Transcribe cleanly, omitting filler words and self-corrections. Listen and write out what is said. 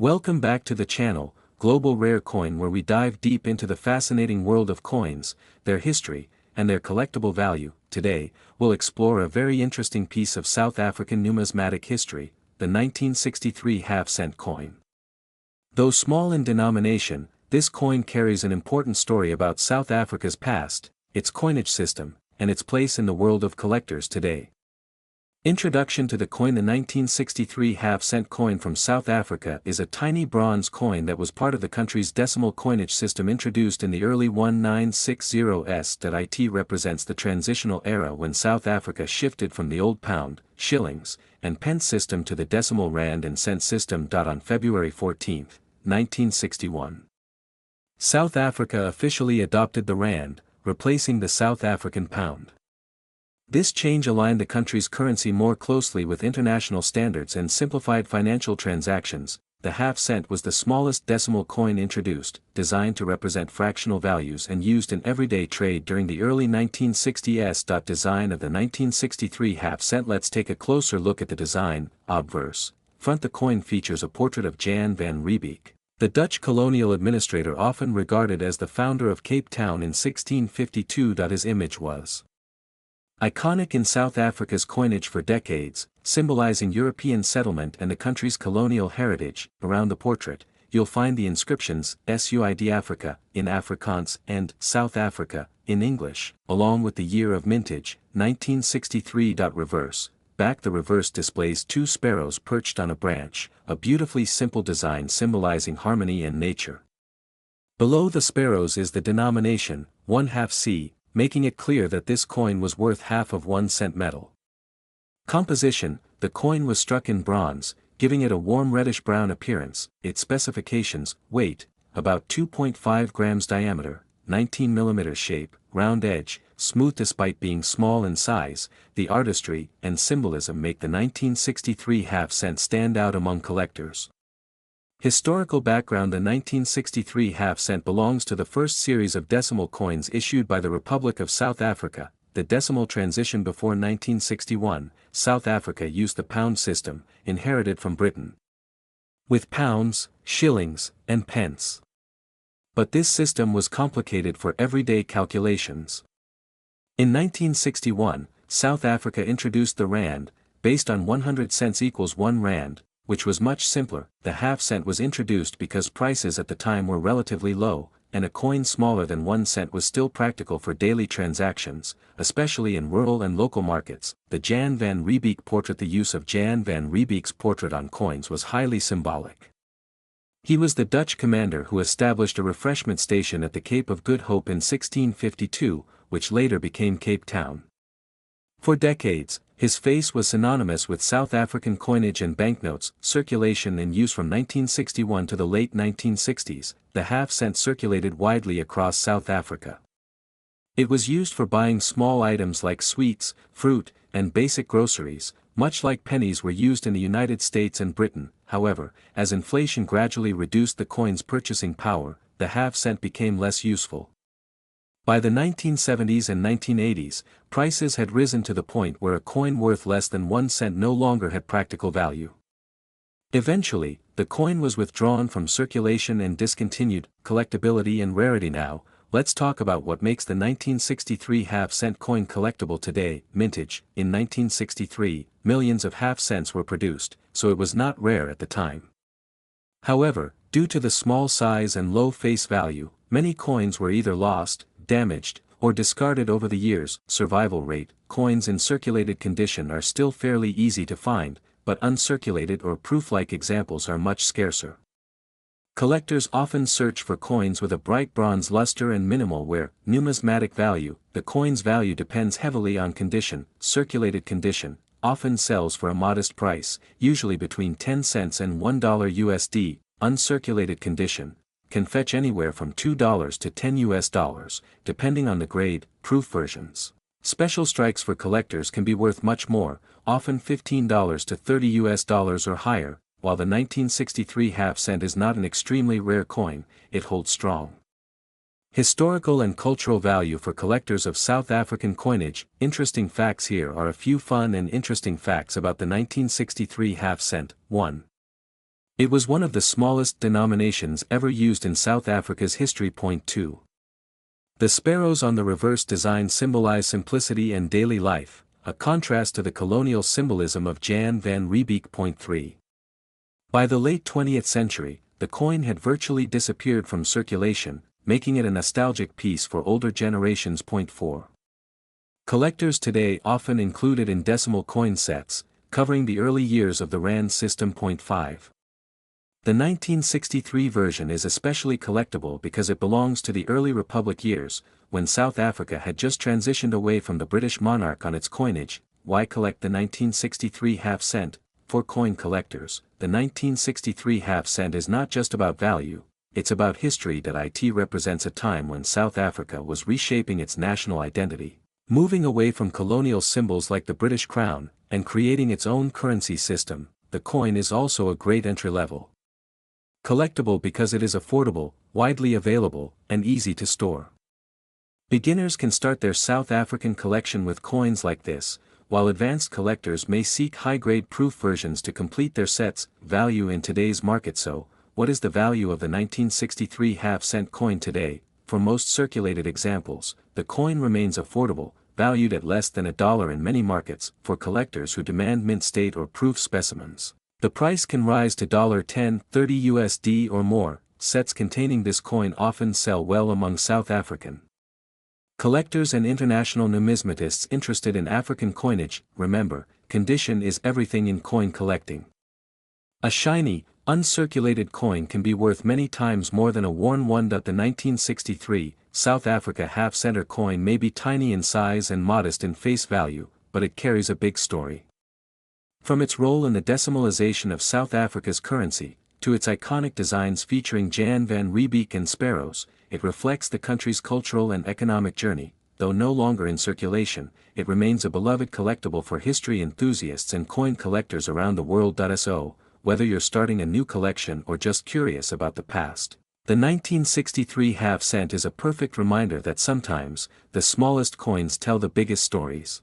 Welcome back to the channel, Global Rare Coin, where we dive deep into the fascinating world of coins, their history, and their collectible value. Today, we'll explore a very interesting piece of South African numismatic history, the 1963 half-cent coin. Though small in denomination, this coin carries an important story about South Africa's past, its coinage system, and its place in the world of collectors today. Introduction to the coin. The 1963 half-cent coin from South Africa is a tiny bronze coin that was part of the country's decimal coinage system introduced in the early 1960s. It represents the transitional era when South Africa shifted from the old pound, shillings, and pence system to the decimal rand and cent system. On February 14, 1961. South Africa officially adopted the rand, replacing the South African pound. This change aligned the country's currency more closely with international standards and simplified financial transactions. The half-cent was the smallest decimal coin introduced, designed to represent fractional values and used in everyday trade during the early 1960s. Design of the 1963 half-cent. Let's take a closer look at the design. Obverse. Front. The coin features a portrait of Jan van Riebeeck, the Dutch colonial administrator often regarded as the founder of Cape Town in 1652. His image was iconic in South Africa's coinage for decades, symbolizing European settlement and the country's colonial heritage. Around the portrait, you'll find the inscriptions SUID Africa in Afrikaans and South Africa in English, along with the year of mintage, 1963. Reverse. Back. The reverse displays two sparrows perched on a branch, a beautifully simple design symbolizing harmony and nature. Below the sparrows is the denomination, 1/2 C, making it clear that this coin was worth half of 1 cent metal. Composition. The coin was struck in bronze, giving it a warm reddish-brown appearance. Its specifications: weight, about 2.5 grams diameter, 19 mm shape, round edge, smooth. Despite being small in size, the artistry and symbolism make the 1963 half-cent stand out among collectors. Historical background. The 1963 half-cent belongs to the first series of decimal coins issued by the Republic of South Africa. The decimal transition. Before 1961, South Africa used the pound system, inherited from Britain, with pounds, shillings, and pence. But this system was complicated for everyday calculations. In 1961, South Africa introduced the rand, based on 100 cents equals 1 rand, which was much simpler. The half-cent was introduced because prices at the time were relatively low, and a coin smaller than 1 cent was still practical for daily transactions, especially in rural and local markets. The Jan van Riebeeck portrait. The use of Jan van Riebeeck's portrait on coins was highly symbolic. He was the Dutch commander who established a refreshment station at the Cape of Good Hope in 1652, which later became Cape Town. For decades, his face was synonymous with South African coinage and banknotes. Circulation and use. From 1961 to the late 1960s, the half-cent circulated widely across South Africa. It was used for buying small items like sweets, fruit, and basic groceries, much like pennies were used in the United States and Britain. However, as inflation gradually reduced the coin's purchasing power, the half-cent became less useful. By the 1970s and 1980s, prices had risen to the point where a coin worth less than 1 cent no longer had practical value. Eventually, the coin was withdrawn from circulation and discontinued. Collectability and rarity. Now, let's talk about what makes the 1963 half-cent coin collectible today. Mintage. In 1963, millions of half-cents were produced, so it was not rare at the time. However, due to the small size and low face value, many coins were either lost, damaged, or discarded over the years. Survival rate. Coins in circulated condition are still fairly easy to find, but uncirculated or proof-like examples are much scarcer. Collectors often search for coins with a bright bronze luster and minimal wear. Numismatic value. The coin's value depends heavily on condition. Circulated condition often sells for a modest price, usually between 10 cents and $1 USD. Uncirculated condition can fetch anywhere from $2 to $10, depending on the grade. Proof versions. Special strikes for collectors can be worth much more, often $15 to $30 or higher. While the 1963 half-cent is not an extremely rare coin, it holds strong historical and cultural value for collectors of South African coinage. Interesting facts. Here are a few fun and interesting facts about the 1963 half-cent. 1. It was one of the smallest denominations ever used in South Africa's history. Point 2. The sparrows on the reverse design symbolize simplicity and daily life, a contrast to the colonial symbolism of Jan van Riebeeck. Point 3. By the late 20th century, the coin had virtually disappeared from circulation, making it a nostalgic piece for older generations. Point 4. Collectors today often include it in decimal coin sets, covering the early years of the rand system. Point 5. The 1963 version is especially collectible because it belongs to the early Republic years, when South Africa had just transitioned away from the British monarch on its coinage. Why collect the 1963 half-cent? For coin collectors, the 1963 half-cent is not just about value, it's about history. It represents a time when South Africa was reshaping its national identity, moving away from colonial symbols like the British crown, and creating its own currency system. The coin is also a great entry-level collectible because it is affordable, widely available, and easy to store. Beginners can start their South African collection with coins like this, while advanced collectors may seek high-grade proof versions to complete their sets. Value in today's market. So, what is the value of the 1963 half-cent coin today? For most circulated examples, the coin remains affordable, valued at less than $1 in many markets. For collectors who demand mint state or proof specimens, the price can rise to $10, $30 USD or more. Sets containing this coin often sell well among South African collectors and international numismatists interested in African coinage. Remember, condition is everything in coin collecting. A shiny, uncirculated coin can be worth many times more than a worn one. The 1963 South Africa half-center coin may be tiny in size and modest in face value, but it carries a big story. From its role in the decimalization of South Africa's currency, to its iconic designs featuring Jan van Riebeeck and sparrows, it reflects the country's cultural and economic journey. Though no longer in circulation, it remains a beloved collectible for history enthusiasts and coin collectors around the world. So, whether you're starting a new collection or just curious about the past, the 1963 half-cent is a perfect reminder that sometimes, the smallest coins tell the biggest stories.